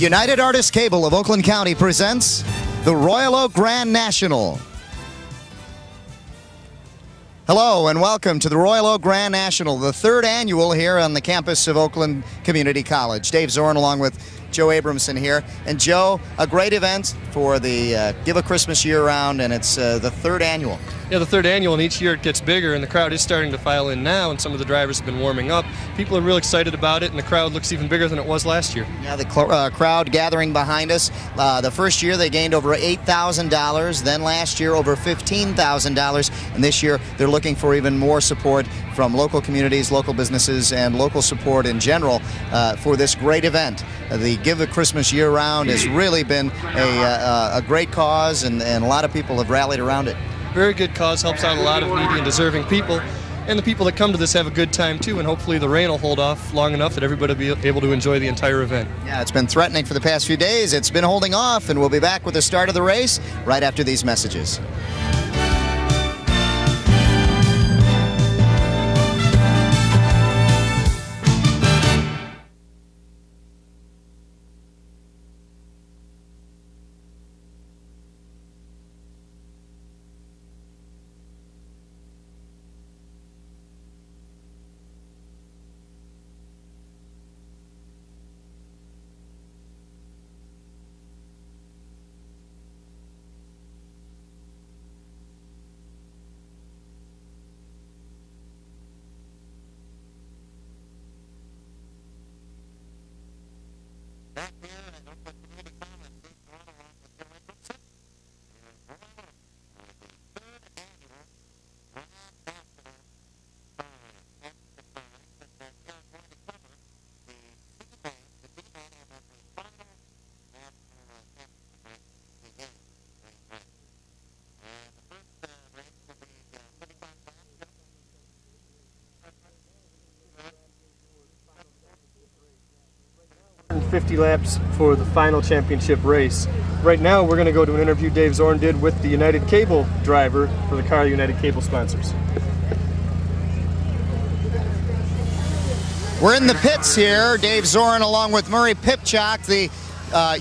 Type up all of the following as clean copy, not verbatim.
United Artists Cable of Oakland County presents the Royal Oak Grand National. Hello and welcome to the Royal Oak Grand National, the third annual here on the campus of Oakland Community College. Dave Zorn along with Joe Abramson here. And Joe, a great event for the Give a Christmas year-round, and it's the third annual. Yeah, the third annual, and each year it gets bigger, and the crowd is starting to file in now, and some of the drivers have been warming up. People are real excited about it, and the crowd looks even bigger than it was last year. Yeah, the crowd gathering behind us. The first year they gained over $8,000, then last year over $15,000, and this year they're looking for even more support from local communities, local businesses, and local support in general for this great event. The Give a Christmas year-round has really been a great cause, and a lot of people have rallied around it. Very good cause, helps out a lot of needy and deserving people, and the people that come to this have a good time too, and hopefully the rain will hold off long enough that everybody will be able to enjoy the entire event. Yeah, it's been threatening for the past few days. It's been holding off, and we'll be back with the start of the race right after these messages. And 50 laps for the final championship race. Right now we're going to go to an interview Dave Zorn did with the United Cable driver for the car United Cable sponsors. We're in the pits here. Dave Zorn along with Murray Pipchak, the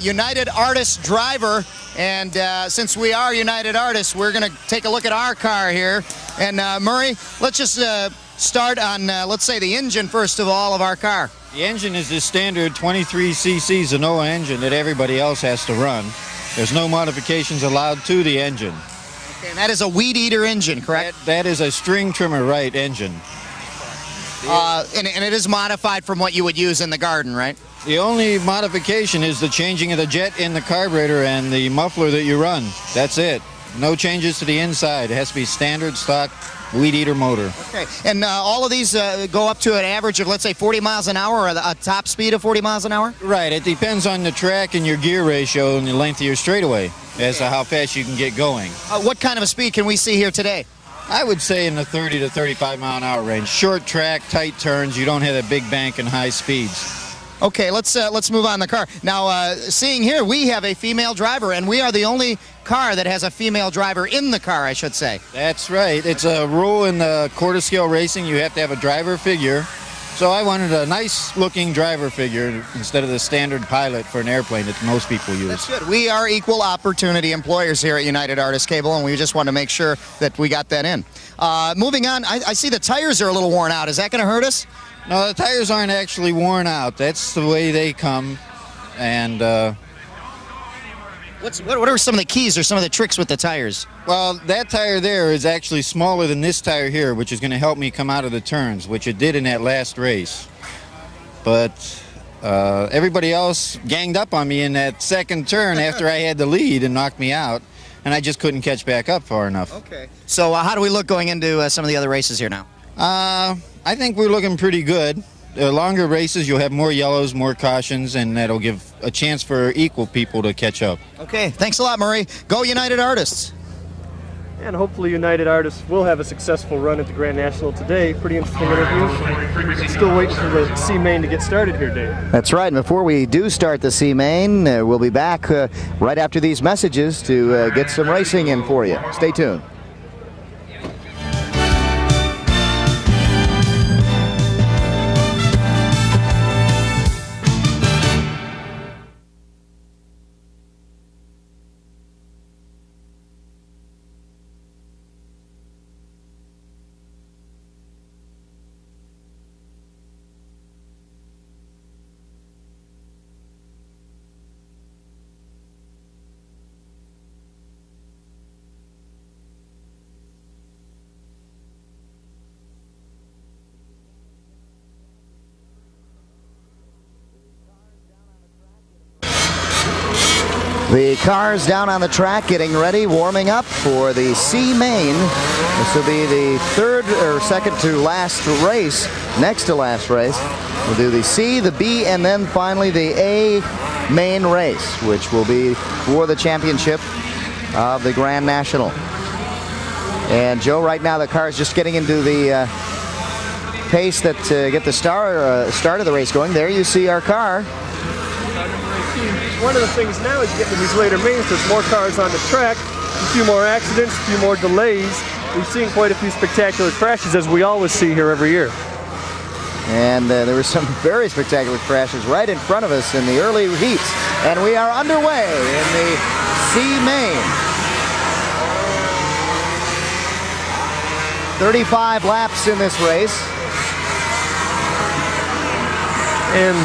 United Artists driver. And since we are United Artists, we're going to take a look at our car here. And Murray, let's just start on, let's say, the engine first of all of our car. The engine is the standard 23cc Zenoa engine that everybody else has to run. There's no modifications allowed to the engine. Okay, and that is a weed eater engine, correct? That is a string trimmer right engine. And it is modified from what you would use in the garden, right? The only modification is the changing of the jet in the carburetor and the muffler that you run. That's it. No changes to the inside. It has to be standard stock weed eater motor. Okay, and all of these go up to an average of, let's say, 40 miles an hour, or a top speed of 40 miles an hour? Right, it depends on the track and your gear ratio and the length of your straightaway as to how fast you can get going. What kind of a speed can we see here today? I would say in the 30 to 35 mile an hour range. Short track, tight turns, you don't have a big bank and high speeds. Okay, let's move on the car. Now, seeing here, we have a female driver, and we are the only car that has a female driver in the car, I should say. That's right. It's a rule in the quarter scale racing. You have to have a driver figure. So I wanted a nice-looking driver figure instead of the standard pilot for an airplane that most people use. That's good. We are equal opportunity employers here at United Artists Cable, and we just want to make sure that we got that in. Moving on, I see the tires are a little worn out. Is that going to hurt us? No, the tires aren't actually worn out. That's the way they come. And what are some of the keys or some of the tricks with the tires? Well, that tire there is actually smaller than this tire here, which is going to help me come out of the turns, which it did in that last race. But everybody else ganged up on me in that second turn after I had the lead and knocked me out, and I just couldn't catch back up far enough. Okay. So how do we look going into some of the other races here now? I think we're looking pretty good. The longer races, you'll have more yellows, more cautions, and that'll give a chance for equal people to catch up. Okay, thanks a lot, Murray. Go United Artists. And hopefully United Artists will have a successful run at the Grand National today. Pretty interesting interview. Still waiting for the C main to get started here, Dave. That's right. And before we do start the C main, we'll be back right after these messages to get some racing in for you. Stay tuned. The cars down on the track getting ready, warming up for the C main. This will be the third or second to last race, next to last race. We'll do the C, the B, and then finally the A main race, which will be for the championship of the Grand National. And Joe, right now the car is just getting into the pace that get the start of the race going. There you see our car. One of the things now is getting to these later mains, there's more cars on the track, a few more accidents, a few more delays. We've seen quite a few spectacular crashes, as we always see here every year. And there were some very spectacular crashes right in front of us in the early heats. And we are underway in the C main. 35 laps in this race. And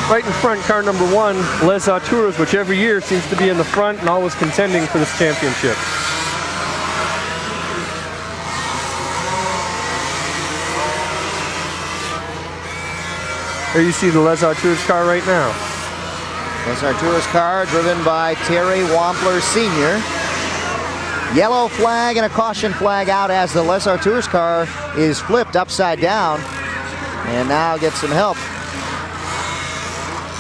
right in front, car number 1, Les Auteurs, which every year seems to be in the front and always contending for this championship. There you see the Les Auteurs car right now. Les Auteurs car driven by Terry Wampler Sr. Yellow flag and a caution flag out as the Les Auteurs car is flipped upside down and now gets some help.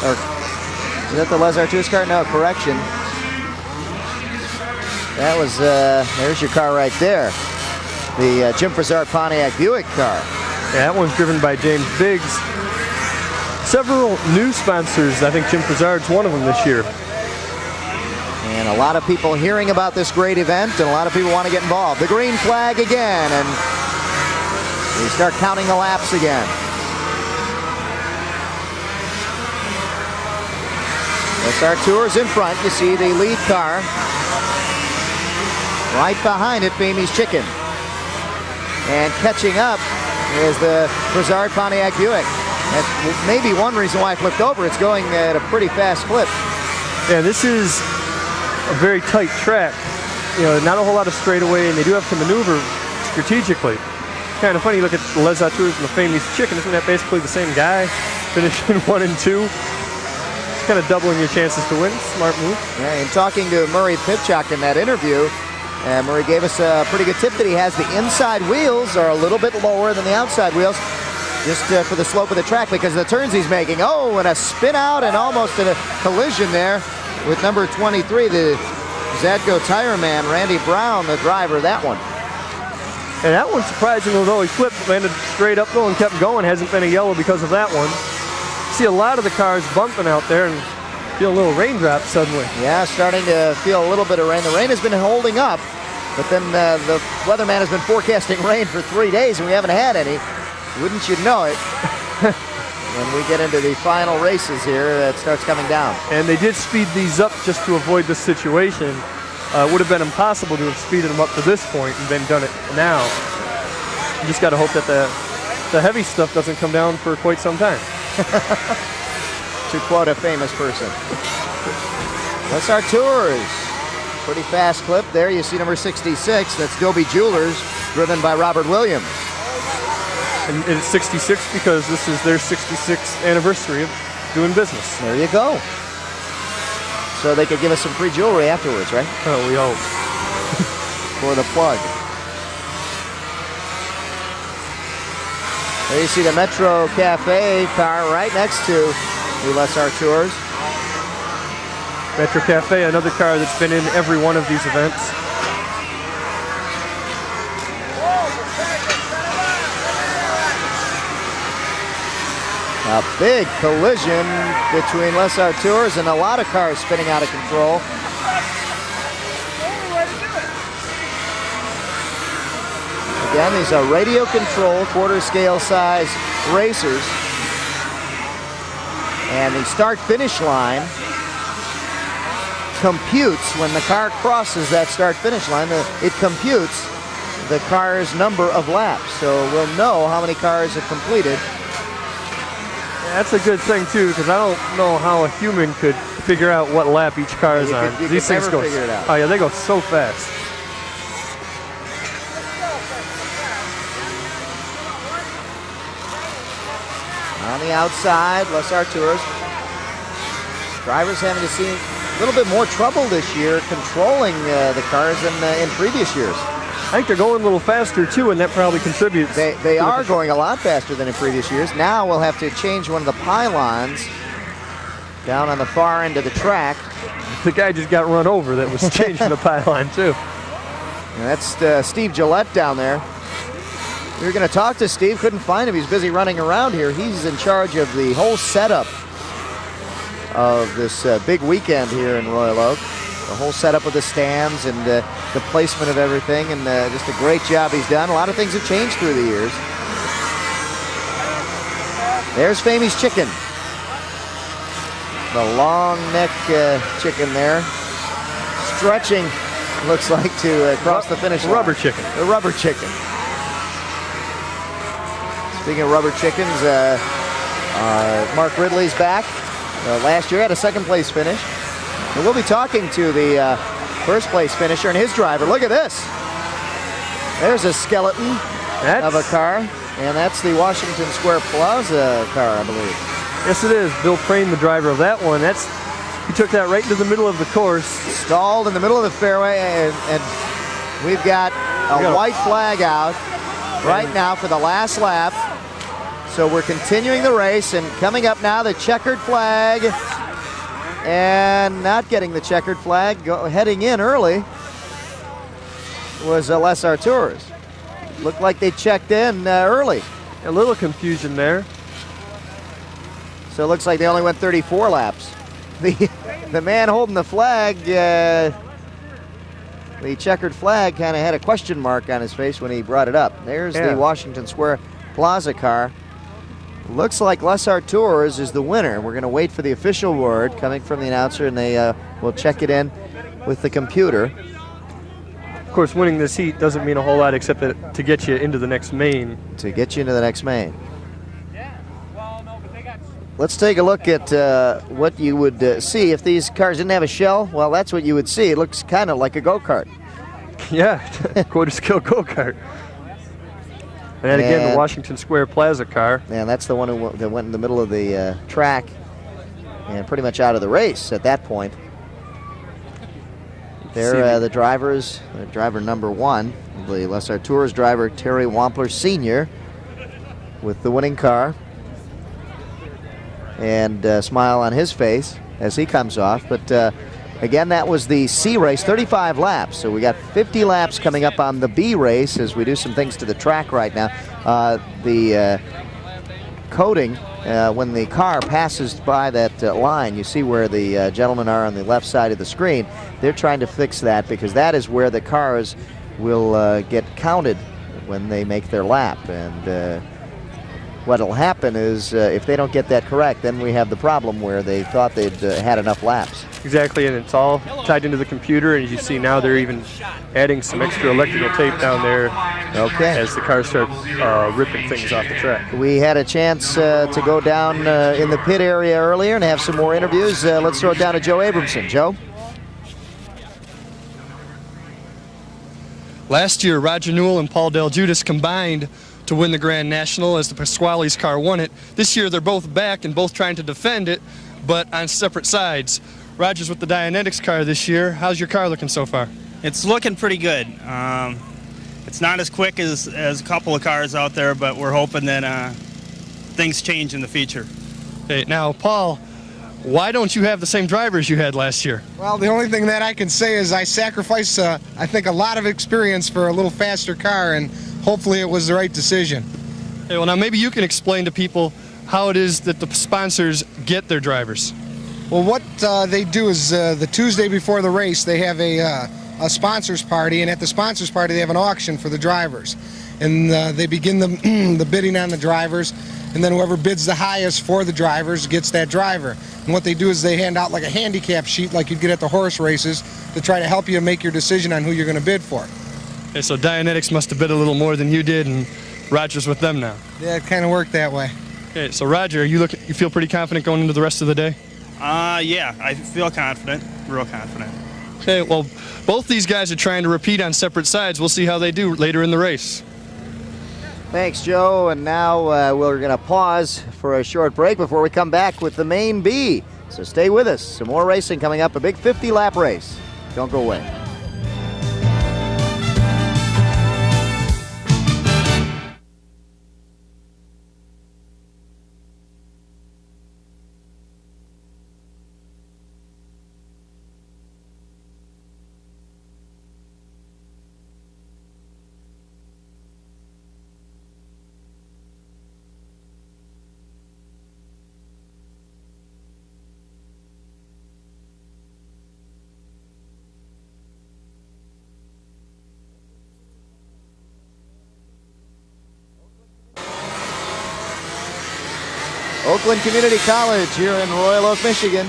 Or, is that the Les Auteurs car? No, correction. That was, there's your car right there. The Jim Frizzard Pontiac Buick car. Yeah, that one's driven by James Biggs. Several new sponsors, I think Jim Frizzard's one of them this year. And a lot of people hearing about this great event, and a lot of people want to get involved. The green flag again, and we start counting the laps again. Les Auteurs in front. You see the lead car. Right behind it, Famy's Chicken. And catching up is the Frizzard Pontiac Buick. That's maybe one reason why I flipped over. It's going at a pretty fast clip. Yeah, this is a very tight track. You know, not a whole lot of straightaway, and they do have to maneuver strategically. Kind of funny, you look at the Les Auteurs and the Famous Chicken. Isn't that basically the same guy finishing 1 and 2? Kind of doubling your chances to win. Smart move. Yeah, and talking to Murray Pipchak in that interview, Murray gave us a pretty good tip that he has the inside wheels are a little bit lower than the outside wheels, just for the slope of the track because of the turns he's making. Oh, and a spin out and almost a collision there with number 23, the Zadko Tire Man, Randy Brown, the driver of that one. And that one, surprisingly, though, he flipped, landed straight up though and kept going. Hasn't been a yellow because of that one. See a lot of the cars bumping out there and feel a little raindrop suddenly. Yeah, starting to feel a little bit of rain. The rain has been holding up, but then the weatherman has been forecasting rain for 3 days and we haven't had any. Wouldn't you know it? When we get into the final races here, it starts coming down. And they did speed these up just to avoid this situation. It would have been impossible to have speeded them up to this point and then done it now. You just got to hope that the heavy stuff doesn't come down for quite some time. To quote a famous person. Les Auteurs. Pretty fast clip there. You see number 66. That's Dobie Jewelers, driven by Robert Williams. And it's 66 because this is their 66th anniversary of doing business. There you go. So they could give us some free jewelry afterwards, right? Oh, we hope. For the plug. There you see the Metro Cafe car right next to the Les Auteurs. Metro Cafe, another car that's been in every one of these events. A big collision between Les Auteurs and a lot of cars spinning out of control. Again, these are radio control, quarter scale size racers. And the start finish line computes when the car crosses that start finish line. It computes the car's number of laps. So we'll know how many cars have completed. That's a good thing too, because I don't know how a human could figure out what lap each car is on. These things go. Figure it out. Oh yeah, they go so fast. On the outside, Les Auteurs. Drivers having to a little bit more trouble this year controlling the cars than in previous years. I think they're going a little faster too, and that probably contributes. They are going a lot faster than in previous years. Now we'll have to change one of the pylons down on the far end of the track. The guy just got run over that was changing the pylon too. And that's Steve Gillette down there. We were going to talk to Steve, couldn't find him. He's busy running around here. He's in charge of the whole setup of this big weekend here in Royal Oak. The whole setup of the stands and the placement of everything, and just a great job he's done. A lot of things have changed through the years. There's Famy's chicken. The long neck chicken there. Stretching, looks like, to cross the finish line. Rubber chicken. The rubber chicken. Speaking of rubber chickens, Mark Ridley's back. Last year had a second place finish. And we'll be talking to the first place finisher and his driver. Look at this. There's a skeleton of a car, and that's the Washington Square Plaza car, I believe. Yes, it is. Bill Prane, the driver of that one. He took that right into the middle of the course. Stalled in the middle of the fairway, and we've got a white flag out right now for the last lap. So we're continuing the race, and coming up now, the checkered flag. And not getting the checkered flag, heading in early, was Les Arturs. Looked like they checked in early. A little confusion there. So it looks like they only went 34 laps. The man holding the flag, the checkered flag, kind of had a question mark on his face when he brought it up. There's the Washington Square Plaza car. Looks like Les Arturs is the winner. We're going to wait for the official word coming from the announcer, and they will check it in with the computer. Of course, winning this heat doesn't mean a whole lot except that to get you into the next main. To get you into the next main. Let's take a look at what you would see if these cars didn't have a shell. Well, that's what you would see. It looks kind of like a go-kart. Yeah, quarter scale go-kart. And again, the Washington Square Plaza car. And that's the one that went in the middle of the track and pretty much out of the race at that point. They're the drivers. Driver number one, the Les Arturs driver, Terry Wampler Sr., with the winning car. And a smile on his face as he comes off. But again, that was the C race, 35 laps. So we got 50 laps coming up on the B race as we do some things to the track right now. The coating, when the car passes by that line, you see where the gentlemen are on the left side of the screen. They're trying to fix that because that is where the cars will get counted when they make their lap. And what'll happen is if they don't get that correct, then we have the problem where they thought they'd had enough laps. Exactly, and it's all tied into the computer, and as you see now, they're even adding some extra electrical tape down there as the cars start ripping things off the track. We had a chance to go down in the pit area earlier and have some more interviews. Let's throw it down to Joe Abramson. Joe? Last year, Roger Newell and Paul Del Giudice combined to win the Grand National as the Pasquale's car won it. This year, they're both back and both trying to defend it, but on separate sides. Roger's with the Dianetics car this year. How's your car looking so far? It's looking pretty good. It's not as quick as a couple of cars out there, but we're hoping that things change in the future. Hey, now, Paul, why don't you have the same drivers you had last year? Well, the only thing that I can say is I sacrificed, I think, a lot of experience for a little faster car, and hopefully it was the right decision. Hey, well, now maybe you can explain to people how it is that the sponsors get their drivers. Well, what they do is the Tuesday before the race, they have a sponsors party, and at the sponsors party they have an auction for the drivers. And they begin the bidding on the drivers, and then whoever bids the highest for the drivers gets that driver. And what they do is they hand out like a handicap sheet like you'd get at the horse races to try to help you make your decision on who you're going to bid for. Okay, so Dianetics must have bid a little more than you did, and Roger's with them now. Yeah, it kind of worked that way. Okay, so Roger, you feel pretty confident going into the rest of the day? Yeah, I feel confident, real confident. Okay, well, both these guys are trying to repeat on separate sides. We'll see how they do later in the race. Thanks, Joe. And now we're going to pause for a short break before we come back with the main B. So stay with us. Some more racing coming up. A big 50-lap race. Don't go away. Oakland Community College here in Royal Oak, Michigan.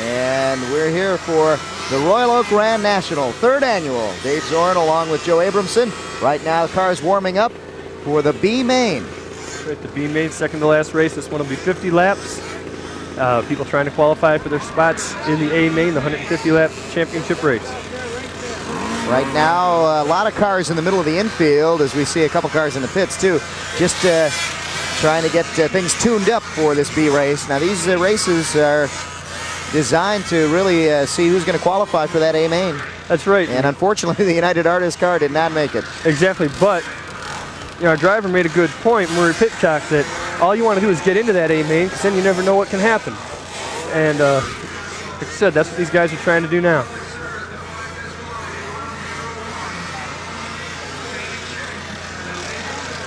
And we're here for the Royal Oak Grand National, 3rd annual. Dave Zorn along with Joe Abramson. Right now the car's warming up for the B main. Right, the B main, second to last race. This one will be 50 laps. People trying to qualify for their spots in the A main, the 150-lap championship race. Right now, a lot of cars in the middle of the infield, as we see a couple cars in the pits too. Just trying to get things tuned up for this B race. Now these races are designed to really see who's going to qualify for that A main. That's right. And unfortunately, the United Artists car did not make it. Exactly, but our driver made a good point, Murray Pitcock, that all you want to do is get into that A main, because then you never know what can happen. And like I said, that's what these guys are trying to do now.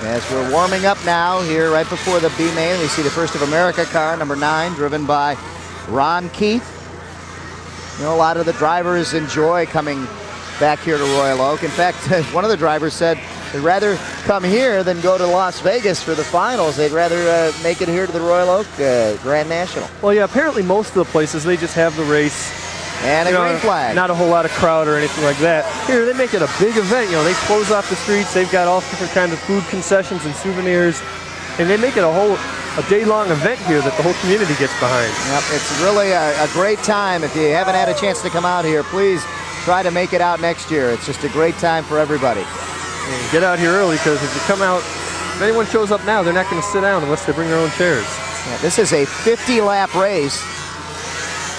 As we're warming up now here right before the B main, we see the First of America car, number 9, driven by Ron Keith. You know, a lot of the drivers enjoy coming back here to Royal Oak. In fact, one of the drivers said they'd rather come here than go to Las Vegas for the finals. They'd rather make it here to the Royal Oak Grand National. Well, yeah, apparently most of the places, they just have the race. And a green flag. Not a whole lot of crowd or anything like that. Here, they make it a big event. You know, they close off the streets. They've got all different kinds of food concessions and souvenirs. And they make it a day-long event here that the whole community gets behind. Yep, it's really a great time. If you haven't had a chance to come out here, please try to make it out next year. It's just a great time for everybody. And get out here early, because if you come out, if anyone shows up now, they're not going to sit down unless they bring their own chairs. Yeah, this is a 50-lap race.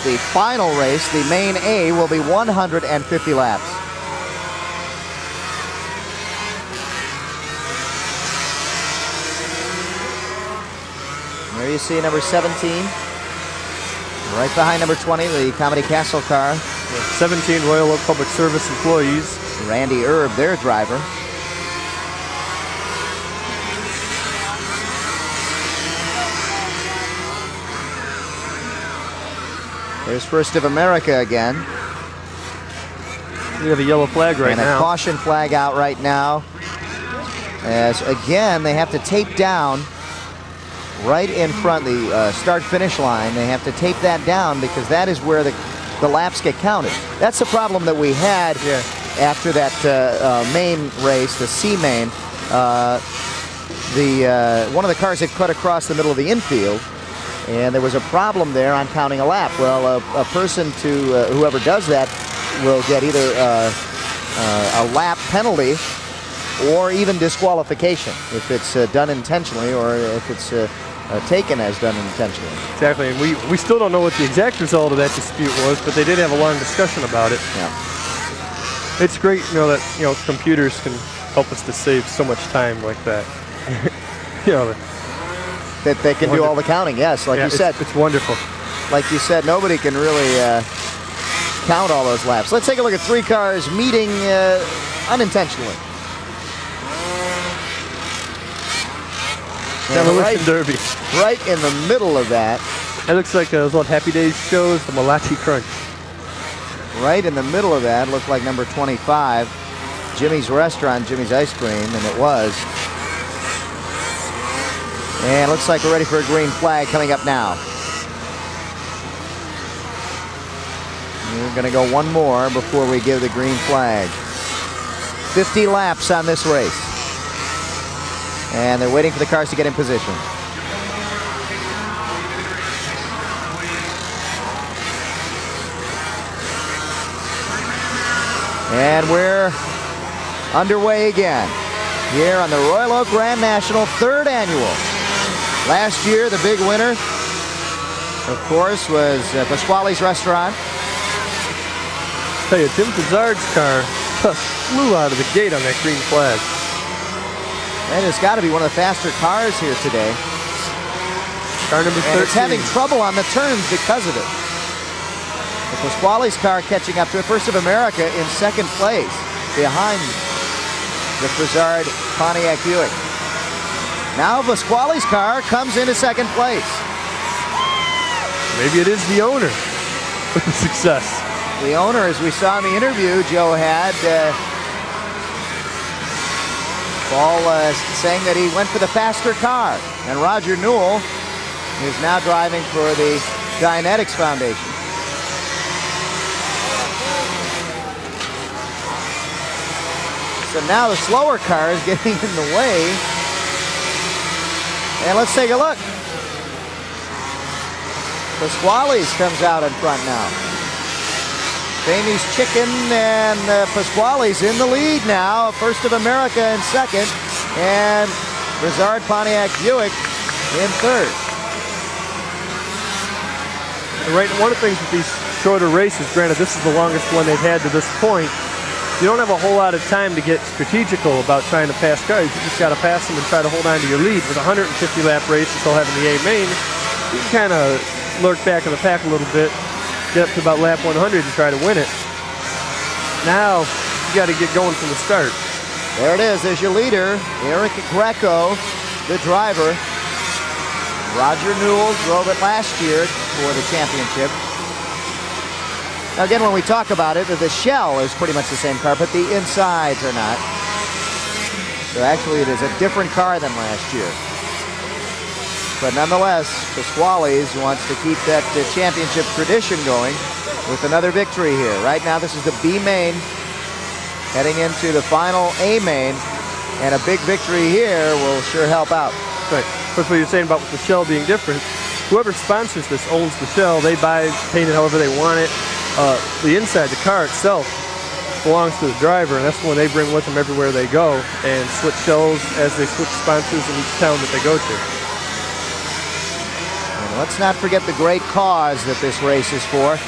The final race, the main A, will be 150 laps. There you see number 17. Right behind number 20, the Comedy Castle car. 17 Royal Oak Public Service employees. Randy Erb, their driver. There's First of America again. We have a yellow flag right now. And a caution flag out right now. As again, they have to tape down right in front, the start-finish line. They have to tape that down because that is where the laps get counted. That's the problem that we had after that main race, the C main. One of the cars had cut across the middle of the infield, and there was a problem there on counting a lap. Well, a person to whoever does that will get either a lap penalty or even disqualification if it's done intentionally, or if it's taken as done intentionally. Exactly, and we still don't know what the exact result of that dispute was, but they did have a long discussion about it. Yeah. It's great, that computers can help us to save so much time like that. That they can do all the counting, yes, like you said. It's wonderful. Like you said, nobody can really count all those laps. Let's take a look at 3 cars meeting unintentionally. Demolition Derby. Right in the middle of that. That looks like those old Happy Days shows, the Malachi Crunch. Right in the middle of that looked like number 25, Jimmy's Restaurant, Jimmy's Ice Cream, and it was. And it looks like we're ready for a green flag coming up now. We're going to go one more before we give the green flag. 50 laps on this race. And they're waiting for the cars to get in position. And we're underway again here on the Royal Oak Grand National 3rd annual. Last year, the big winner, of course, was Pasquale's Restaurant. Tell you, Tim Pizzard's car just flew out of the gate on that green flag. And it's got to be one of the faster cars here today. Car number 13. And it's having trouble on the turns because of it. The Pasquale's car catching up to it. First of America in second place behind the Pizzard Pontiac Buick. Now Pasquale's car comes into second place. Maybe it is the owner with the success. The owner, as we saw in the interview Joe had, Paul saying that he went for the faster car. And Roger Newell is now driving for the Dianetics Foundation. So now the slower car is getting in the way. And let's take a look. Pasquale's comes out in front now. Famy's Chicken and Pasquale's in the lead now. First of America in second. And Brizard Pontiac Buick in third. Right, one of the things with these shorter races, granted this is the longest one they've had to this point, you don't have a whole lot of time to get strategical about trying to pass cars. You just got to pass them and try to hold on to your lead. With a 150-lap race, still having the A main, you can kind of lurk back in the pack a little bit, get up to about lap 100 and try to win it. Now, you got to get going from the start. There it is. There's your leader, Eric Greco, the driver. Roger Newell drove it last year for the championship. Now again, when we talk about it, the shell is pretty much the same car, but the insides are not. So actually, it is a different car than last year. But nonetheless, Pasquale's wants to keep that championship tradition going with another victory here. Right now, this is the B main heading into the final A main, and a big victory here will sure help out. Right. Of course, what you're saying about with the shell being different, whoever sponsors this owns the shell. They buy, paint it however they want it. The inside, the car itself, belongs to the driver, and that's the one they bring with them everywhere they go and switch shells as they switch sponsors in each town that they go to. And let's not forget the great cause that this race is for.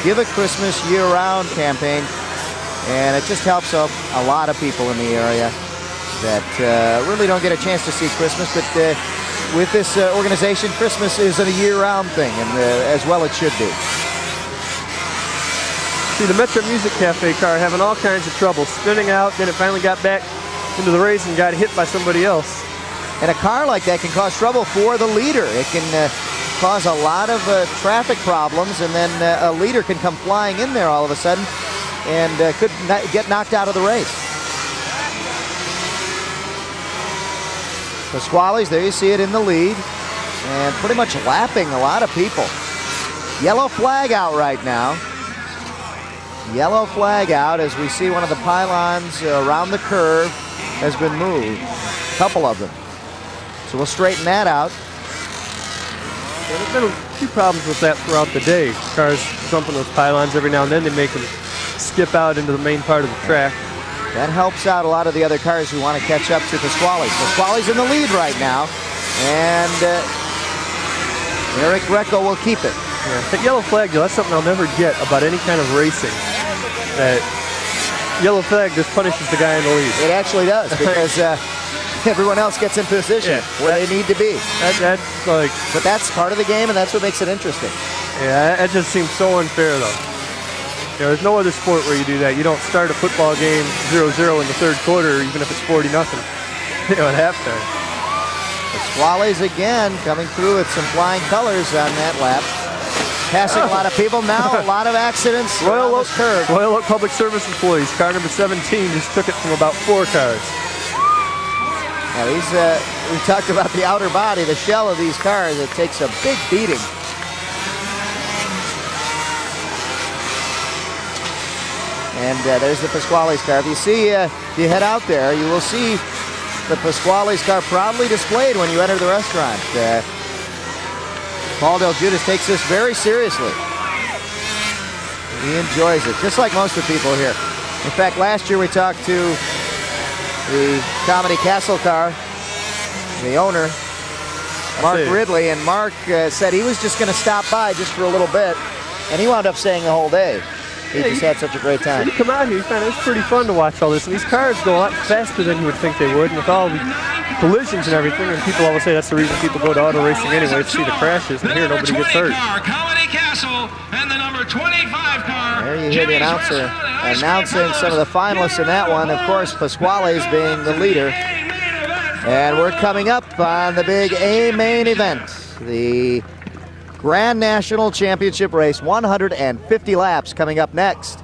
Give a Christmas year-round campaign, and it just helps up a lot of people in the area that really don't get a chance to see Christmas, but with this organization, Christmas is a year-round thing, and as well it should be. See, the Metro Music Cafe car having all kinds of trouble spinning out, then it finally got back into the race and got hit by somebody else. And a car like that can cause trouble for the leader. It can cause a lot of traffic problems, and then a leader can come flying in there all of a sudden and could get knocked out of the race. Pasquale's, there you see it in the lead, and pretty much lapping a lot of people. Yellow flag out right now. Yellow flag out as we see one of the pylons around the curve has been moved. A couple of them. So we'll straighten that out. Yeah, there's been a few problems with that throughout the day. Cars jumping those pylons every now and then. They make them skip out into the main part of the track. That helps out a lot of the other cars who want to catch up to Pasquale's. Pasquale's in the lead right now. And Eric Greco will keep it. Yeah, that yellow flag, though, that's something I'll never get about any kind of racing. That yellow flag just punishes the guy in the lead. It actually does, because everyone else gets in position where they need to be. That's like... But that's part of the game, and that's what makes it interesting. Yeah, that just seems so unfair, though. You know, there's no other sport where you do that. You don't start a football game 0-0 in the third quarter, even if it's 40-0. You know, at halftime. Pasquale's again coming through with some flying colors on that lap. Passing a lot of people. Now a lot of accidents. Royal Oak Public Service employees. Car number 17 just took it from about 4 cars. Now these, we talked about the outer body, the shell of these cars. It takes a big beating. And there's the Pasquale's car. If you see, if you head out there, you will see the Pasquale's car proudly displayed when you enter the restaurant. Paul Del Judas takes this very seriously. He enjoys it, just like most of the people here. In fact, last year we talked to the Comedy Castle car, the owner, Mark Ridley, and Mark said he was just going to stop by just for a little bit, and he wound up staying the whole day. He just had such a great time. You come out here, you find it's pretty fun to watch all this, and these cars go a lot faster than you would think they would, and with all the collisions and everything, and people always say that's the reason people go to auto racing anyway, to see the crashes, and here nobody gets hurt. And the number 25 car. There you hear the announcer announcing some of the finalists in that one. Of course, Pasquale's being the leader. And we're coming up on the big A main event, the Grand National Championship race, 150 laps coming up next.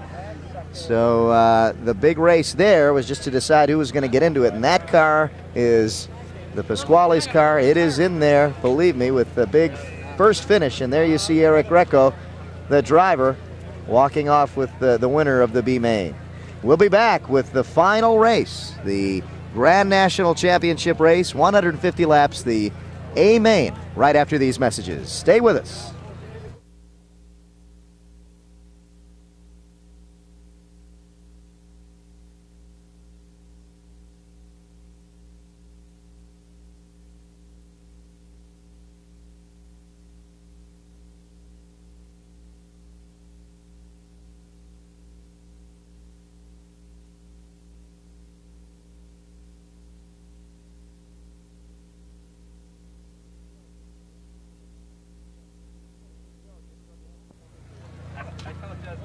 So the big race there was just to decide who was going to get into it, and that car is the Pasquale's car. It is in there, believe me, with the big first finish, and there you see Eric Greco, the driver, walking off with the winner of the B main. We'll be back with the final race, the Grand National Championship race, 150 laps, the A main, right after these messages. Stay with us.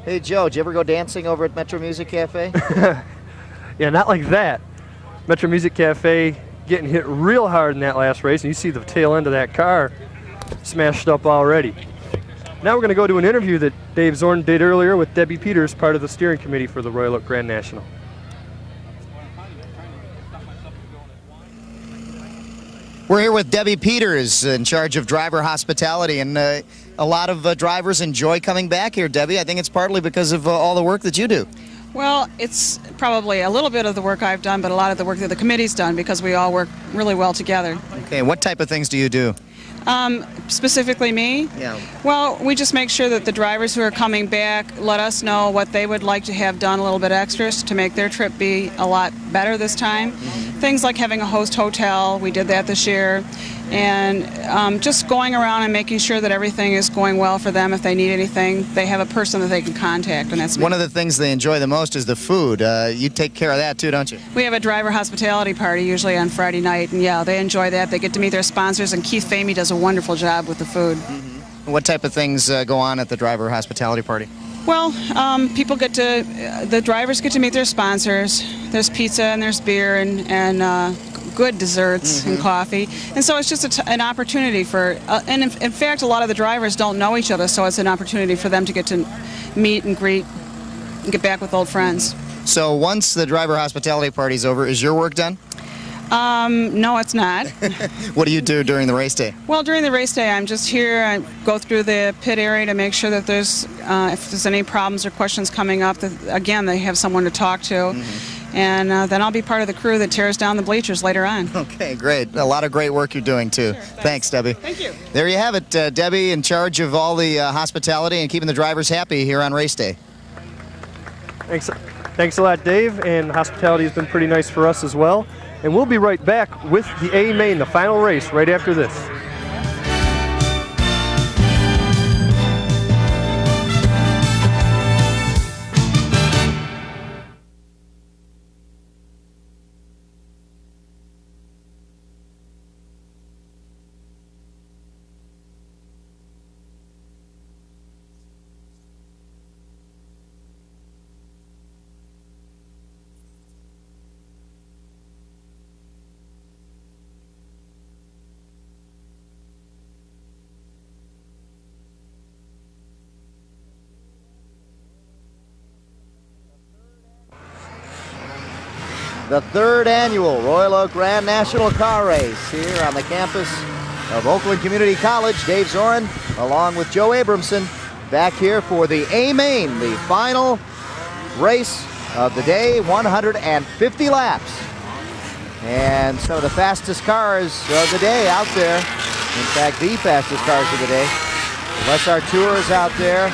Hey, Joe, did you ever go dancing over at Metro Music Cafe? Yeah, not like that. Metro Music Cafe getting hit real hard in that last race, and you see the tail end of that car smashed up already. Now we're going to go to an interview that Dave Zorn did earlier with Debbie Peters, part of the steering committee for the Royal Oak Grand National. We're here with Debbie Peters, in charge of driver hospitality, and a lot of drivers enjoy coming back here, Debbie. I think it's partly because of all the work that you do. Well, it's probably a little bit of the work I've done, but a lot of the work that the committee's done, because we all work really well together. Okay, what type of things do you do? Specifically me? Yeah. Well, we just make sure that the drivers who are coming back let us know what they would like to have done a little bit extras to make their trip be a lot better this time. Things like having a host hotel, we did that this year, and just going around and making sure that everything is going well for them. If they need anything, they have a person that they can contact, and that's me. One of the things they enjoy the most is the food. You take care of that too, don't you? We have a driver hospitality party usually on Friday night, and yeah, they enjoy that. They get to meet their sponsors, and Keith Famey does a wonderful job with the food. What type of things go on at the driver hospitality party? Well, the drivers get to meet their sponsors. There's pizza and there's beer and good desserts and coffee. And so it's just an opportunity for, and in fact, a lot of the drivers don't know each other, so it's an opportunity for them to get to meet and greet and get back with old friends. So once the driver hospitality party's over, is your work done? No, it's not. What do you do during the race day? Well, during the race day, I'm just here. I go through the pit area to make sure that there's, if there's any problems or questions coming up, that, again, they have someone to talk to. And then I'll be part of the crew that tears down the bleachers later on. Okay, great. A lot of great work you're doing, too. Sure, thanks, Debbie. Thank you. There you have it, Debbie, in charge of all the hospitality and keeping the drivers happy here on race day. Thanks a lot, Dave, and hospitality has been pretty nice for us as well. And we'll be right back with the A main, the final race, right after this. The third annual Royal Oak Grand National Car Race here on the campus of Oakland Community College. Dave Zorin, along with Joe Abramson, back here for the A main, the final race of the day, 150 laps. And some of the fastest cars of the day out there. In fact, the fastest cars of the day. Les Artur is out there.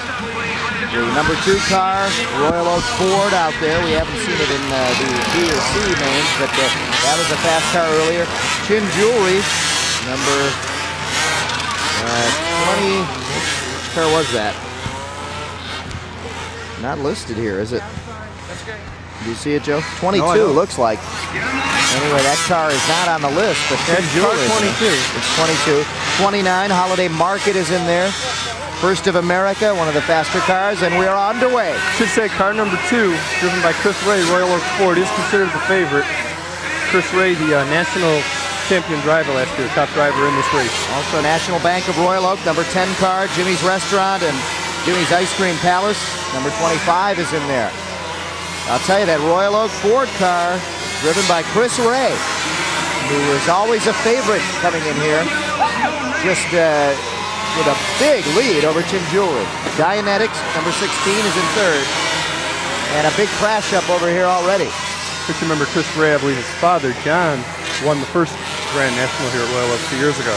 The number 2 car, Royal Oak Ford out there. We haven't seen it in the B or C mains, but that was a fast car earlier. Chin Jewelry, number Which car was that? Not listed here, is it? Do you see it, Joe? 22 looks like. Anyway, that car is not on the list, but That's car 22. It's 22. 29, Holiday Market is in there. First of America, one of the faster cars, and we are underway. Should say car number 2, driven by Chris Ray, Royal Oak Ford, is considered the favorite. Chris Ray, the national champion driver last year, top driver in this race. Also National Bank of Royal Oak, number 10 car, Jimmy's Restaurant and Jimmy's Ice Cream Palace, number 25 is in there. I'll tell you, that Royal Oak Ford car, driven by Chris Ray, who is always a favorite coming in here, just with a big lead over Chin Jewelry. Dianetics, number 16, is in third. And a big crash up over here already. Just remember Chris Ray, I believe his father, John, won the first Grand National here at Royal Oak 2 years ago.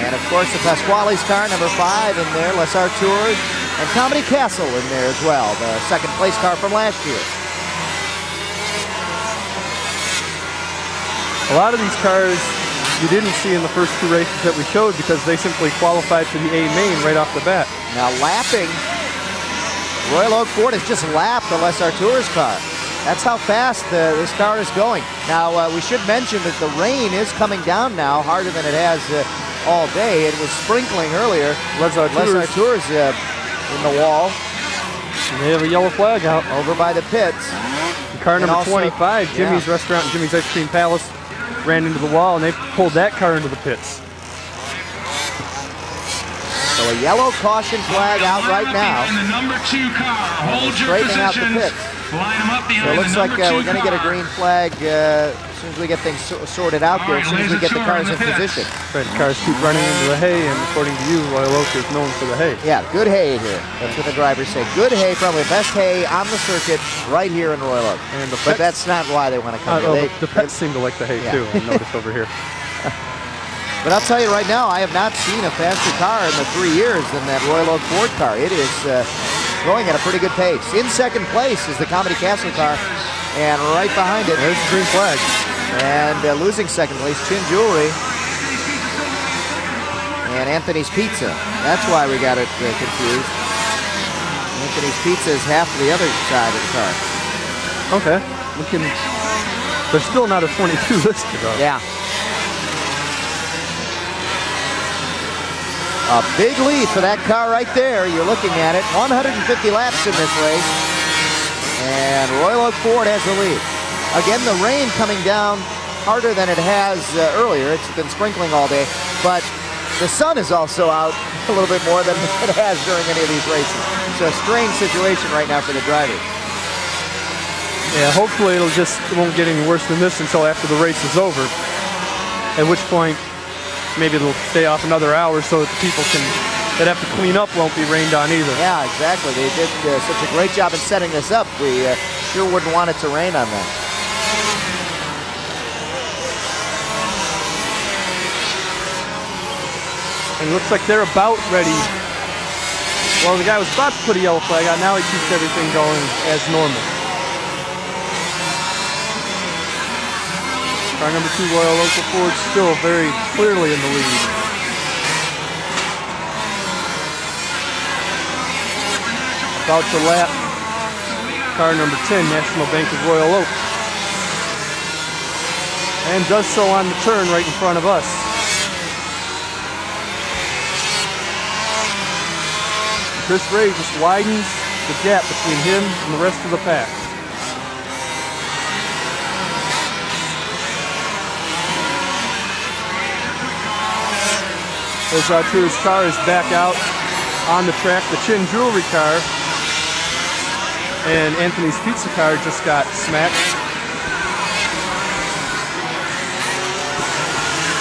And of course the Pasquale's car, number 5 in there, Les Artours, and Comedy Castle in there as well, the second place car from last year. A lot of these cars you didn't see in the first 2 races that we showed because they simply qualified for the A main right off the bat. Now lapping, Royal Oak Ford has just lapped the Les Artours car. That's how fast this car is going. Now we should mention that the rain is coming down now, harder than it has all day. It was sprinkling earlier. Les Artours in the wall. And they have a yellow flag out. Over by the pits. And car number 25, Jimmy's Restaurant and Jimmy's Ice Cream Palace, ran into the wall and they pulled that car into the pits. So a yellow caution flag out right now. And the number 2 car, hold your straightening out the positions. pits. Line them up So behind it looks the like number 2 we're going to get a green flag as soon as we get things sorted out there, as soon as we get the cars in position. Right, the cars keep running into the hay, and according to you, Royal Oak is known for the hay. Yeah, good hay here. That's what the drivers say. Good hay, probably the best hay on the circuit right here in Royal Oak. And but that's not why they want to come here. The pets seem to like the hay too, I noticed over here. But I'll tell you right now, I have not seen a faster car in the 3 years than that Royal Oak Ford car. It is going at a pretty good pace. In second place is the Comedy Castle car, and right behind it, there's the green flag. And losing second place, Chin Jewelry and Anthony's Pizza. That's why we got it confused. Anthony's Pizza is half the other side of the car. Okay, there's still not a 22 listed though. Yeah. A big lead for that car right there. You're looking at it. 150 laps in this race. And Royal Oak Ford has the lead. Again, the rain coming down harder than it has earlier. It's been sprinkling all day. But the sun is also out a little bit more than it has during any of these races. It's a strange situation right now for the drivers. Yeah, hopefully it won't get any worse than this until after the race is over. At which point, maybe it'll stay off another hour so that the people that have to clean up won't be rained on either. Yeah, exactly. They did such a great job in setting this up. We sure wouldn't want it to rain on them. And it looks like they're about ready. Well, the guy was about to put a yellow flag out. Now he keeps everything going as normal. Car number 2, Royal Oak Ford, still very clearly in the lead. About to lap car number 10, National Bank of Royal Oak. And does so on the turn right in front of us. Chris Ray just widens the gap between him and the rest of the pack. Les Artours' car is back out on the track. The Chin Jewelry car and Anthony's Pizza car just got smacked.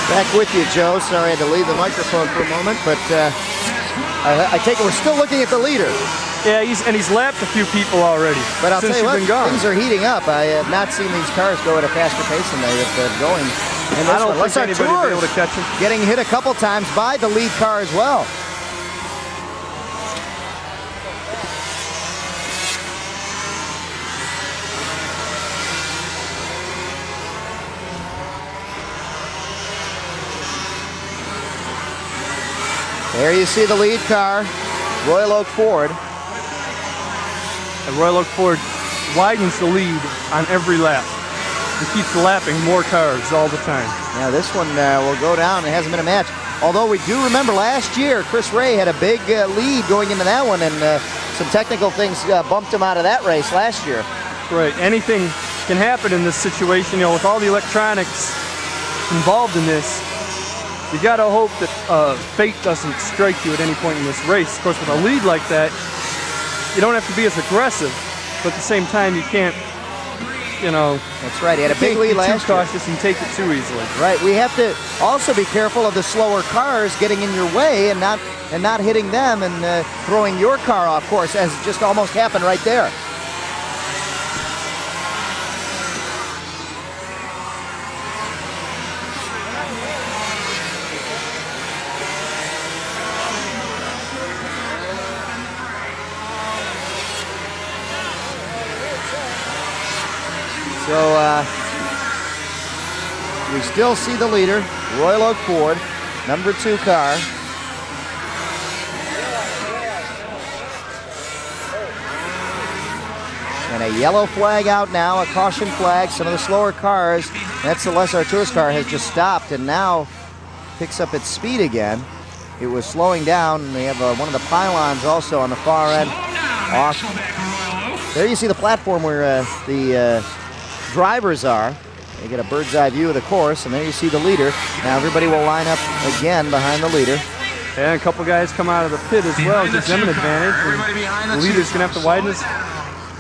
Back with you, Joe. Sorry I had to leave the microphone for a moment, but I take it we're still looking at the leader. Yeah, he's lapped a few people already. But I'll since tell you what, been gone. things are heating up. I have not seen these cars go at a faster pace than they have been going. And I don't think anybody will be able to catch him. Getting hit a couple times by the lead car as well. There you see the lead car, Royal Oak Ford. And Royal Oak Ford widens the lead on every lap. He keeps lapping more cars all the time. Now this one will go down. It hasn't been a match. Although we do remember last year, Chris Ray had a big lead going into that one, and some technical things bumped him out of that race last year. Right. Anything can happen in this situation. You know, with all the electronics involved in this, you got to hope that fate doesn't strike you at any point in this race. Of course, with a lead like that, you don't have to be as aggressive, but at the same time, you can't, you know. That's right. He had a big lead last year. Too cautious and take it too easily. Right. We have to also be careful of the slower cars getting in your way and not hitting them and throwing your car off course, as just almost happened right there. So we still see the leader, Royal Oak Ford, number 2 car. And a yellow flag out now, a caution flag. Some of the slower cars, that's the Les Artour's car, has just stopped and now picks up its speed again. It was slowing down. They have one of the pylons also on the far end off. There you see the platform where the drivers are. They get a bird's eye view of the course, and there you see the leader. Now everybody will line up again behind the leader. And a couple guys come out of the pit as well, gives them an advantage. The leader's going to have to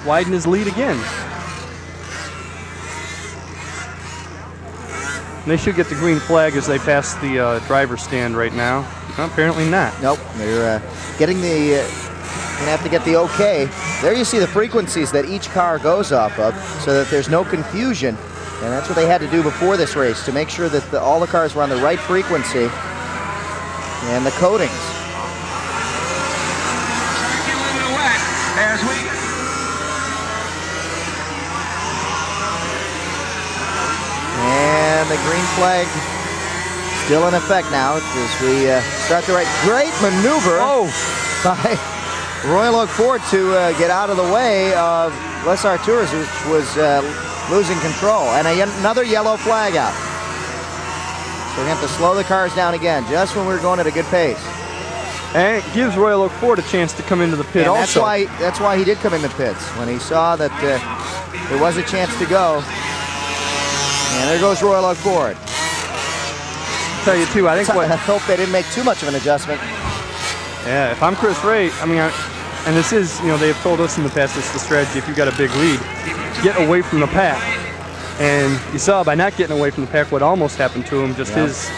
widen his lead again. And they should get the green flag as they pass the driver's stand right now. Well, apparently not. Nope, they're getting the... Gonna have to get the okay. There you see the frequencies that each car goes off of so that there's no confusion. And that's what they had to do before this race, to make sure that all the cars were on the right frequency and the coatings. And the green flag still in effect now as we start the right. Great maneuver by Royal Oak Ford to get out of the way of Les Artour's, which was losing control. And another yellow flag out. So we have to slow the cars down again, just when we were going at a good pace. And it gives Royal Oak Ford a chance to come into the pit also. That's why he did come in the pits, when he saw that there was a chance to go. And there goes Royal Oak Ford. I'll tell you too, I hope they didn't make too much of an adjustment. Yeah, if I'm Chris Ray, I mean, and this is, you know, they have told us in the past, it's the strategy, if you've got a big lead, get away from the pack. And you saw by not getting away from the pack what almost happened to him, just his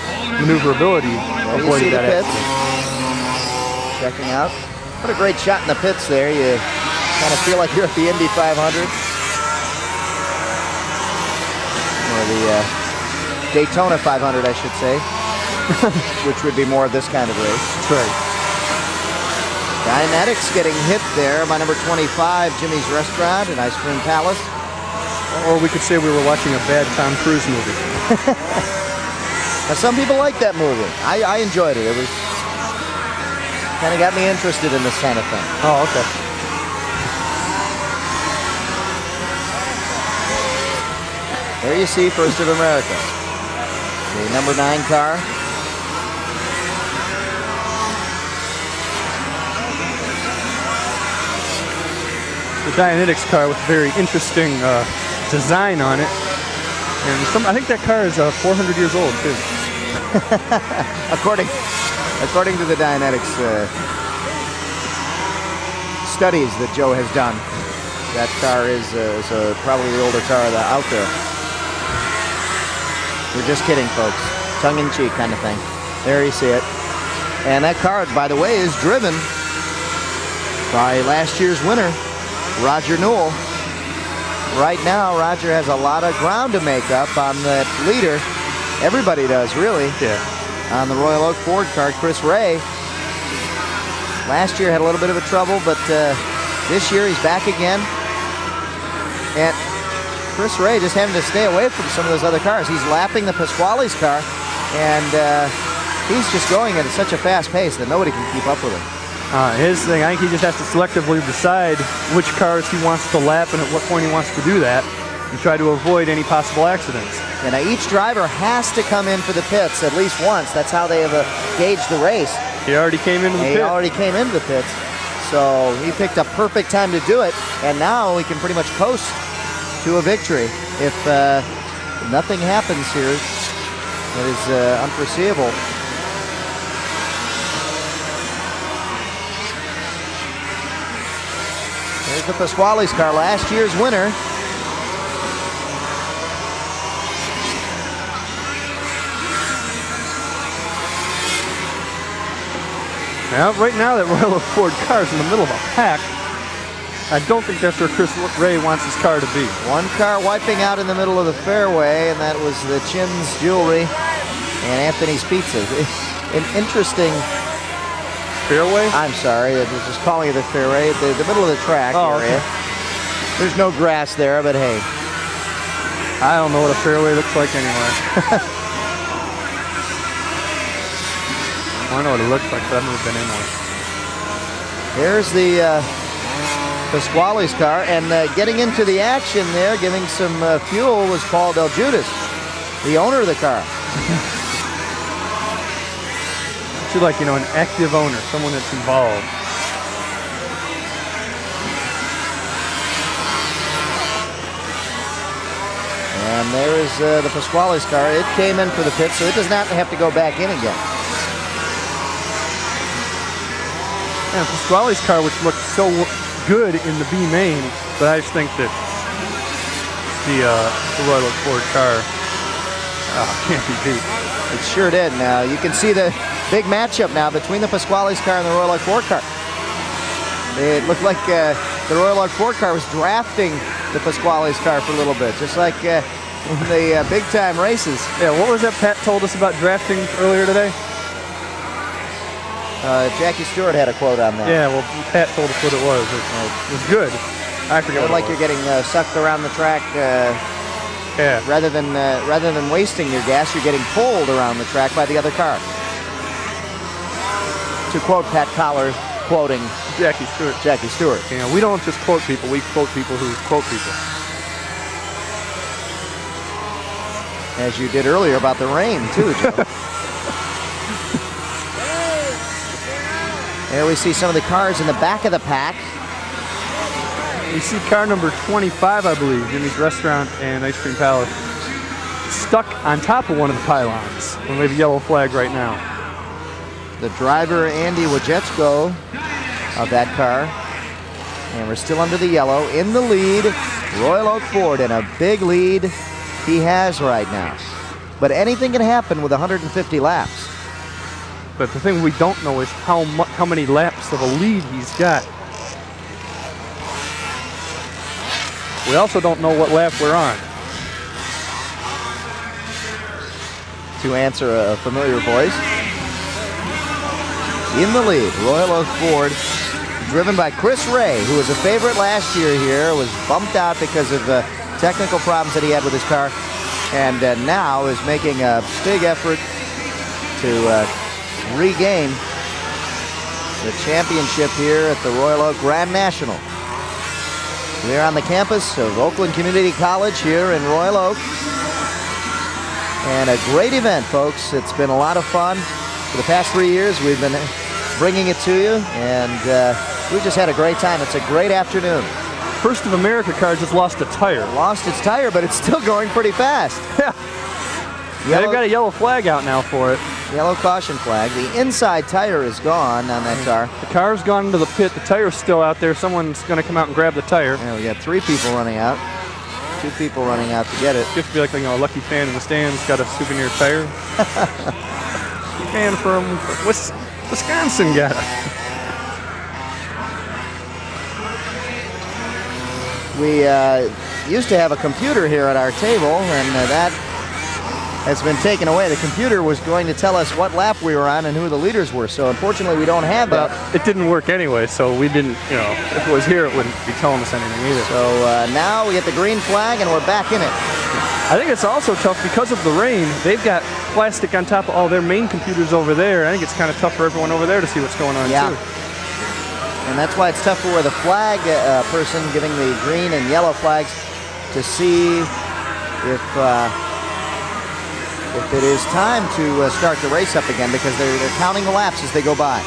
maneuverability avoided that accident. Checking out. What a great shot in the pits there. You kind of feel like you're at the Indy 500. Or the Daytona 500, I should say. Which would be more of this kind of race. That's right. Dynetics getting hit there by number 25, Jimmy's Restaurant and Ice Cream Palace. Or we could say we were watching a bad Tom Cruise movie. Now, some people like that movie. I enjoyed it. It was kind of got me interested in this kind of thing. Oh, okay. There you see First of America. The number 9 car. The Dynetics car with a very interesting design on it. And I think that car is 400 years old, too. According to the Dynetics studies that Joe has done, that car is probably the older car out there. We're just kidding, folks. Tongue-in-cheek kind of thing. There you see it. And that car, by the way, is driven by last year's winner, Roger Newell. Right now, Roger has a lot of ground to make up on that leader. Everybody does, really. Yeah. On the Royal Oak Ford car, Chris Ray. Last year had a little bit of a trouble, but this year he's back again. And Chris Ray just having to stay away from some of those other cars. He's lapping the Pasquale's car, and he's just going at such a fast pace that nobody can keep up with him. His thing, I think he just has to selectively decide which cars he wants to lap and at what point he wants to do that and try to avoid any possible accidents. And each driver has to come in for the pits at least once. That's how they have gauged the race. He already came into the pit. He already came into the pits. So he picked a perfect time to do it, and now he can pretty much coast to a victory. If nothing happens here that is unforeseeable. There's the Pasquale's car, last year's winner. Now, right now, that Royal Oak Ford car is in the middle of a pack. I don't think that's where Chris Ray wants his car to be. One car wiping out in the middle of the fairway, and that was the Chin's Jewelry and Anthony's Pizza. An interesting... Fairway? I'm sorry, I was just calling it the fairway. The middle of the track area. Okay. There's no grass there, but hey. I don't know what a fairway looks like anyway. I know what it looks like, but I've never been in one. Here's the Pasquale's car, and getting into the action there, giving some fuel, was Paul Del Judas, the owner of the car. Should like, an active owner, someone that's involved. And there is the Pasquale's car. It came in for the pit, so it does not have to go back in again. Yeah, Pasquale's car, which looked so good in the B main, but I just think that the Royal Oak Ford car can't be beat. It sure did. Now you can see the big matchup now between the Pasquale's car and the Royal Oak Ford car. It looked like the Royal Oak Ford car was drafting the Pasquale's car for a little bit, just like in the big-time races. Yeah, what was that Pat told us about drafting earlier today? Jackie Stewart had a quote on that. Yeah, well, Pat told us what it was. It was good. I forget what like you're getting sucked around the track. Yeah. Rather than wasting your gas, you're getting pulled around the track by the other car. To quote Pat Collar, quoting Jackie Stewart. Jackie Stewart. We don't just quote people; we quote people who quote people. As you did earlier about the rain, too, Joe. There we see some of the cars in the back of the pack. You see car number 25, I believe, Jimmy's Restaurant and Ice Cream Palace, stuck on top of one of the pylons. We have a yellow flag right now. The driver, Andy Wojcicki, of that car. And we're still under the yellow. In the lead, Royal Oak Ford, and a big lead he has right now. But anything can happen with 150 laps. But the thing we don't know is how many laps of a lead he's got. We also don't know what lap we're on. To answer a familiar voice. In the lead, Royal Oak Ford, driven by Chris Ray, who was a favorite last year here, was bumped out because of technical problems that he had with his car, and now is making a big effort to regain the championship here at the Royal Oak Grand National. We're on the campus of Oakland Community College here in Royal Oak. And a great event, folks. It's been a lot of fun. For the past 3 years, we've been bringing it to you, and we've just had a great time. It's a great afternoon. First of America car just lost a tire. Lost its tire, but it's still going pretty fast. Yeah, they've got a yellow flag out now for it. Yellow caution flag. The inside tire is gone on that car. The car's gone into the pit. The tire's still out there. Someone's going to come out and grab the tire. Yeah, we got 3 people running out. 2 people running out to get it. Just be like a lucky fan in the stands got a souvenir tire. Man from Wisconsin got it. We used to have a computer here at our table, and that has been taken away. The computer was going to tell us what lap we were on and who the leaders were, so unfortunately we don't have that. Well, it didn't work anyway, so we didn't, if it was here it wouldn't be telling us anything either. So now we get the green flag and we're back in it. I think it's also tough because of the rain. They've got plastic on top of all their main computers over there. I think it's kind of tough for everyone over there to see what's going on, too. And that's why it's tough for the flag person giving the green and yellow flags to see if it is time to start the race up again, because they're counting the laps as they go by.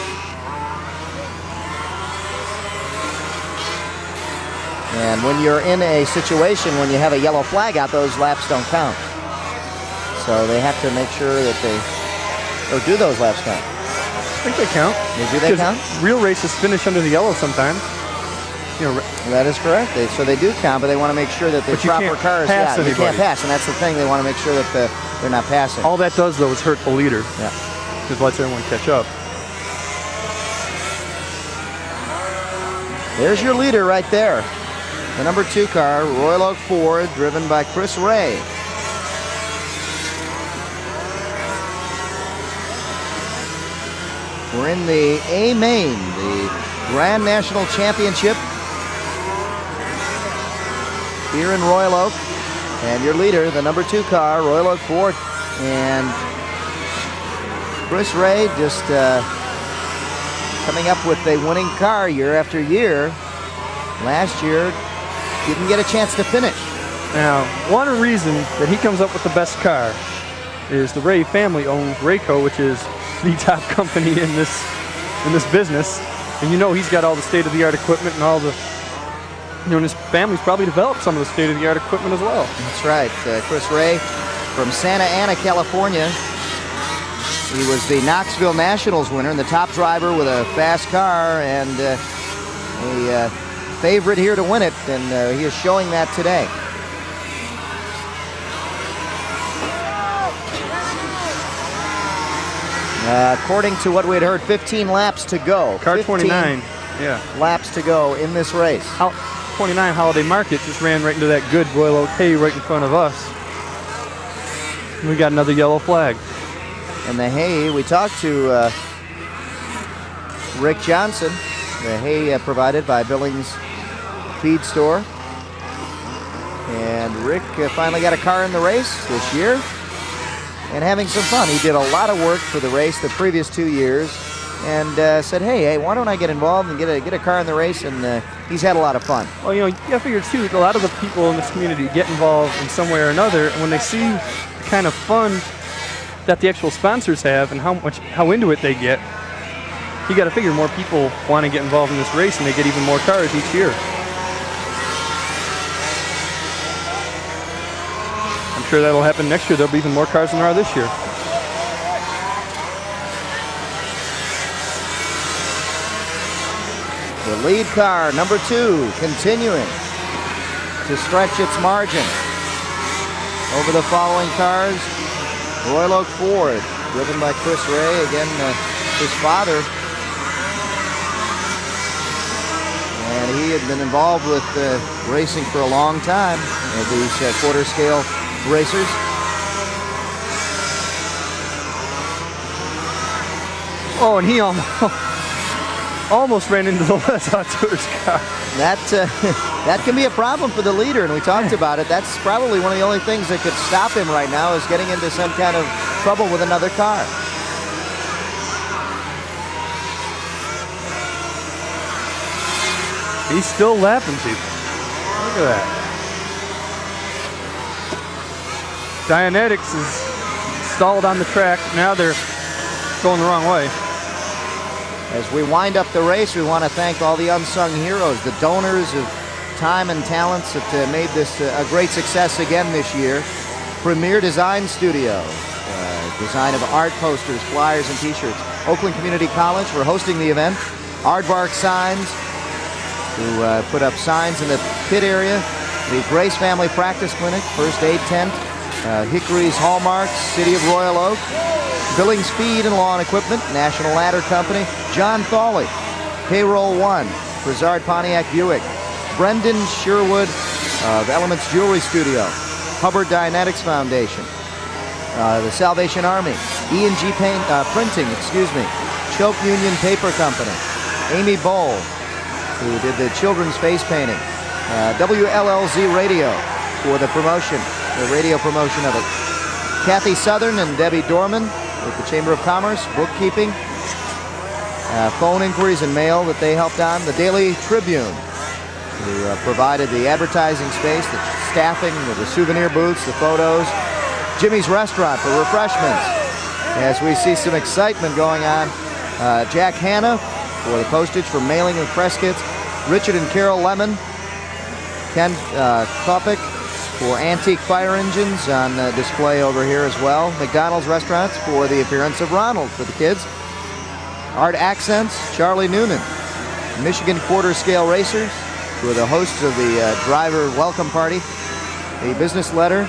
And when you're in a situation when you have a yellow flag out, those laps don't count. So they have to make sure that do those laps count? I think they count. Do they count? Real races finish under the yellow sometimes. You know, that is correct. So they do count, but they want to make sure that the proper cars, you can't pass, and that's the thing. They want to make sure that they're not passing. All that does, though, is hurt the leader. Yeah. Just lets everyone catch up. There's your leader right there. The number 2 car, Royal Oak Ford, driven by Chris Ray. We're in the A-Main, the Grand National Championship here in Royal Oak. And your leader, the number 2 car, Royal Oak Ford. And Chris Ray just coming up with a winning car year after year. Last year, didn't get a chance to finish. Now, one reason that he comes up with the best car is the Ray family owns Rayco, which is the top company in this business. And you know he's got all the state-of-the-art equipment and all the, and his family's probably developed some of the state-of-the-art equipment as well. That's right. Chris Ray from Santa Ana, California. He was the Knoxville Nationals winner and the top driver with a fast car and a favorite here to win it, and he is showing that today. According to what we had heard, 15 laps to go. Car 29, laps to go in this race. 29 Holiday Market just ran right into that good Royal Oak hay right in front of us. And we got another yellow flag. And the hay, we talked to Rick Johnson, the hay provided by Billings Feed Store. And Rick finally got a car in the race this year and having some fun. He did a lot of work for the race the previous 2 years and said, hey, why don't I get involved and get a car in the race? And he's had a lot of fun. Well, you know, you got to figure too, a lot of the people in this community get involved in some way or another, and when they see the kind of fun that the actual sponsors have and how into it they get, you got to figure more people want to get involved in this race, and they get even more cars each year. I'm sure that'll happen next year. There'll be even more cars than there are this year. The lead car, number 2, continuing to stretch its margin over the following cars. Royal Oak Ford, driven by Chris Ray, again, his father. And he had been involved with racing for a long time, these quarter-scale racers. Oh, and he almost ran into the Les Auteurs car. That can be a problem for the leader, and we talked about it. That's probably one of the only things that could stop him right now, is getting into some kind of trouble with another car. He's still lapping people. Look at that. Dianetics is stalled on the track. Now they're going the wrong way. As we wind up the race, we want to thank all the unsung heroes, the donors of time and talents that made this a great success again this year. Premier Design Studio, design of art posters, flyers, and t-shirts. Oakland Community College for hosting the event. Aardvark Signs, who put up signs in the pit area. The Grace Family Practice Clinic, First Aid Tent. Hickory's Hallmarks, City of Royal Oak. Billings Feed and Lawn Equipment, National Ladder Company, John Thawley, Payroll One, Brizard Pontiac Buick, Brendan Sherwood of Elements Jewelry Studio, Hubbard Dianetics Foundation, the Salvation Army, E&G Printing, Choke Union Paper Company, Amy Bowl, who did the children's face painting, WLLZ Radio for the promotion, the radio promotion of it. Kathy Southern and Debbie Dorman with the Chamber of Commerce, bookkeeping, phone inquiries and mail that they helped on. The Daily Tribune, who provided the advertising space, the staffing, the souvenir booths, the photos. Jimmy's Restaurant for refreshments. As we see some excitement going on. Jack Hanna for the postage for mailing and press kits. Richard and Carol Lemon. Ken Kopic for antique fire engines on display over here as well. McDonald's Restaurants for the appearance of Ronald for the kids. Art Accents, Charlie Noonan. Michigan Quarter Scale Racers, who are the hosts of the driver welcome party. The business letter.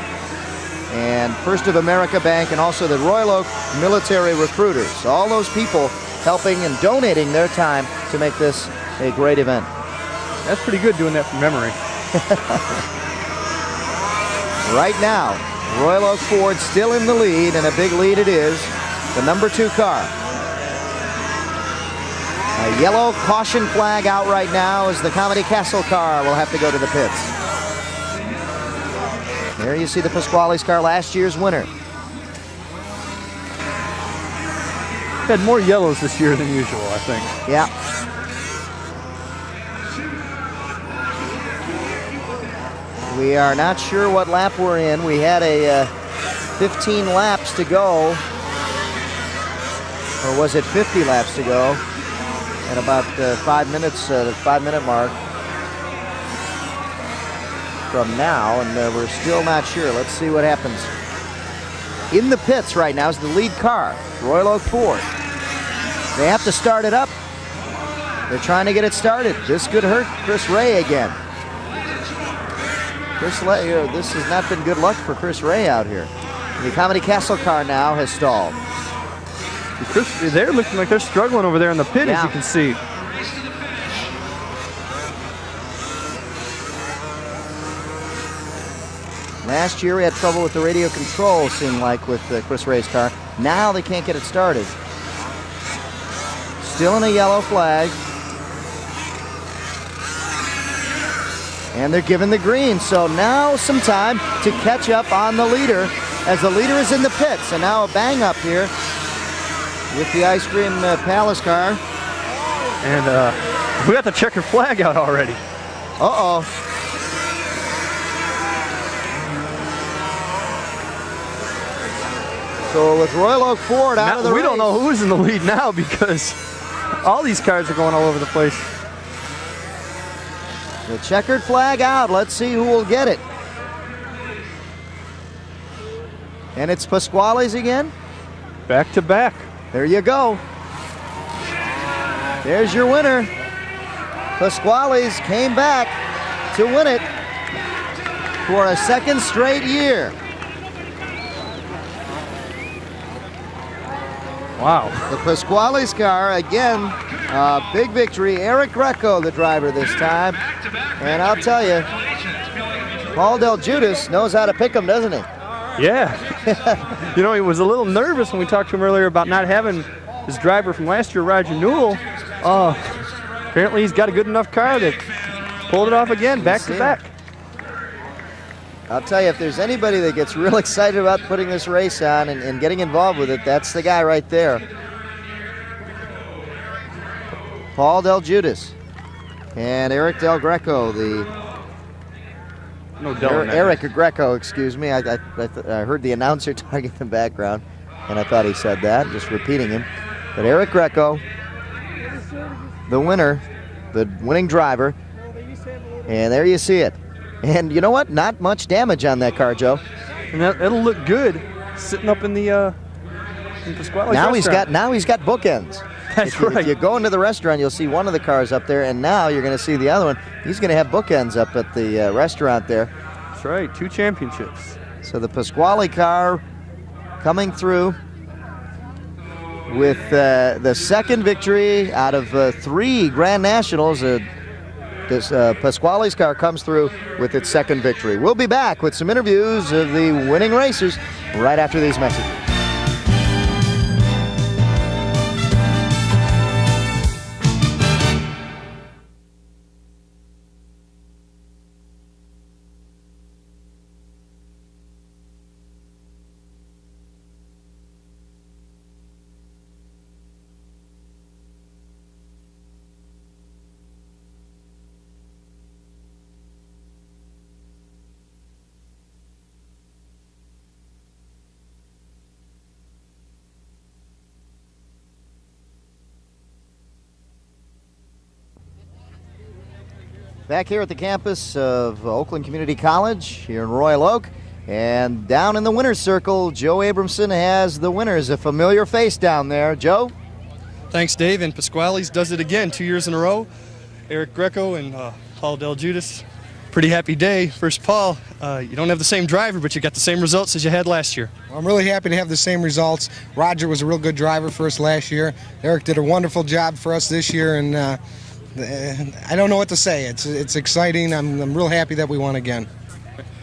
And First of America Bank, and also the Royal Oak Military Recruiters. All those people helping and donating their time to make this a great event. That's pretty good doing that from memory. Right now, Royal Oak Ford still in the lead, and a big lead it is. The number 2 car. A yellow caution flag out right now as the Comedy Castle car will have to go to the pits. There you see the Pasquale's car, last year's winner. Had more yellows this year than usual, I think. Yeah. We are not sure what lap we're in. We had a 15 laps to go. Or was it 50 laps to go? At about 5 minutes, the 5-minute mark from now, and we're still not sure. Let's see what happens. In the pits right now is the lead car, Royal Oak Ford. They have to start it up. They're trying to get it started. This could hurt Chris Ray again. This has not been good luck for Chris Ray out here. The Comedy Castle car now has stalled. They're looking like they're struggling over there in the pit, as you can see. Last year we had trouble with the radio control, seemed like, with Chris Ray's car. Now they can't get it started. Still in a yellow flag. And they're given the green, so now some time to catch up on the leader, as the leader is in the pits. And now a bang up here with the Ice Cream Palace car. And we got the checkered flag out already. Uh-oh. So with Royal Oak Ford out of the race. We don't know who's in the lead now because all these cars are going all over the place. The checkered flag out. Let's see who will get it. And it's Pasquale's again. Back to back. There you go. There's your winner. Pasquale's came back to win it for a second straight year. Wow. The Pasquale's car, again, big victory. Eric Greco, the driver this time. And I'll tell you, Paul Del Judas knows how to pick him, doesn't he? Yeah. You know, he was a little nervous when we talked to him earlier about not having his driver from last year, Roger Newell. Apparently he's got a good enough car that pulled it off again, back to back. I'll tell you, if there's anybody that gets real excited about putting this race on and getting involved with it, that's the guy right there. Paul Del Judas and Eric Del Greco, Eric Greco, excuse me. I heard the announcer talking in the background, and I thought he said that, just repeating him. But Eric Greco, the winner, the winning driver, and there you see it. And you know what? Not much damage on that car, Joe. And it'll look good sitting up in the Pasquale's restaurant. Now he's got bookends. That's right. If you go into the restaurant, you'll see one of the cars up there, and now you're going to see the other one. He's going to have bookends up at the restaurant there. That's right. 2 championships. So the Pasquale car coming through with the second victory out of 3 Grand Nationals. This Pasquale's car comes through with its second victory. We'll be back with some interviews of the winning racers right after these messages. Back here at the campus of Oakland Community College here in Royal Oak. And down in the winner's circle, Joe Abramson has the winners. A familiar face down there. Joe? Thanks, Dave. And Pasquale's does it again 2 years in a row. Eric Greco and Paul Del Judas. Pretty happy day. First, Paul, you don't have the same driver, but you got the same results as you had last year. Well, I'm really happy to have the same results. Roger was a real good driver for us last year. Eric did a wonderful job for us this year, and I don't know what to say. It's exciting. I'm real happy that we won again.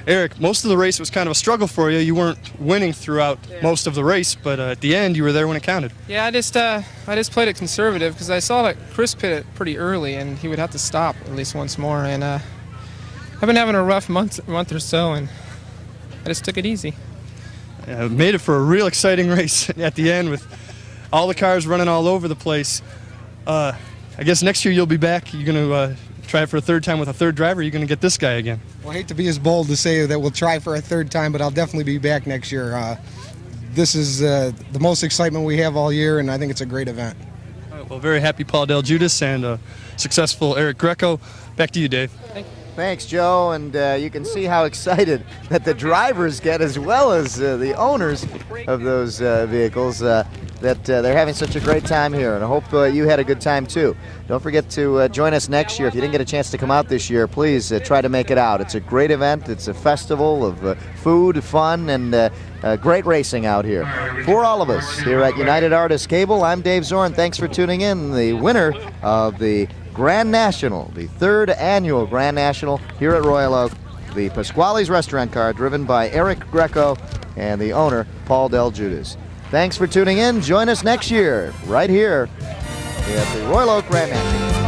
Eric, most of the race was kind of a struggle for you. You weren't winning throughout most of the race, but at the end, you were there when it counted. Yeah, I just played it conservative because I saw that Chris pit it pretty early, and he would have to stop at least once more. And I've been having a rough month or so, and I just took it easy. Made it for a real exciting race at the end with all the cars running all over the place. I guess next year you'll be back. You're going to try it for a third time with a third driver. You're going to get this guy again. Well, I hate to be as bold to say that we'll try for a third time, but I'll definitely be back next year. This is the most excitement we have all year, and I think it's a great event. All right, well, very happy Paul Del Judas and successful Eric Greco. Back to you, Dave. Thanks, Joe, and you can see how excited that the drivers get as well as the owners of those vehicles, that they're having such a great time here, and I hope you had a good time too. Don't forget to join us next year. If you didn't get a chance to come out this year, please try to make it out. It's a great event. It's a festival of food, fun, and great racing out here. For all of us here at United Artists Cable, I'm Dave Zorn. Thanks for tuning in. The winner of the Grand National, the third annual Grand National here at Royal Oak, the Pasquale's Restaurant Car, driven by Eric Greco and the owner, Paul Del Judas. Thanks for tuning in. Join us next year, right here at the Royal Oak Grand National.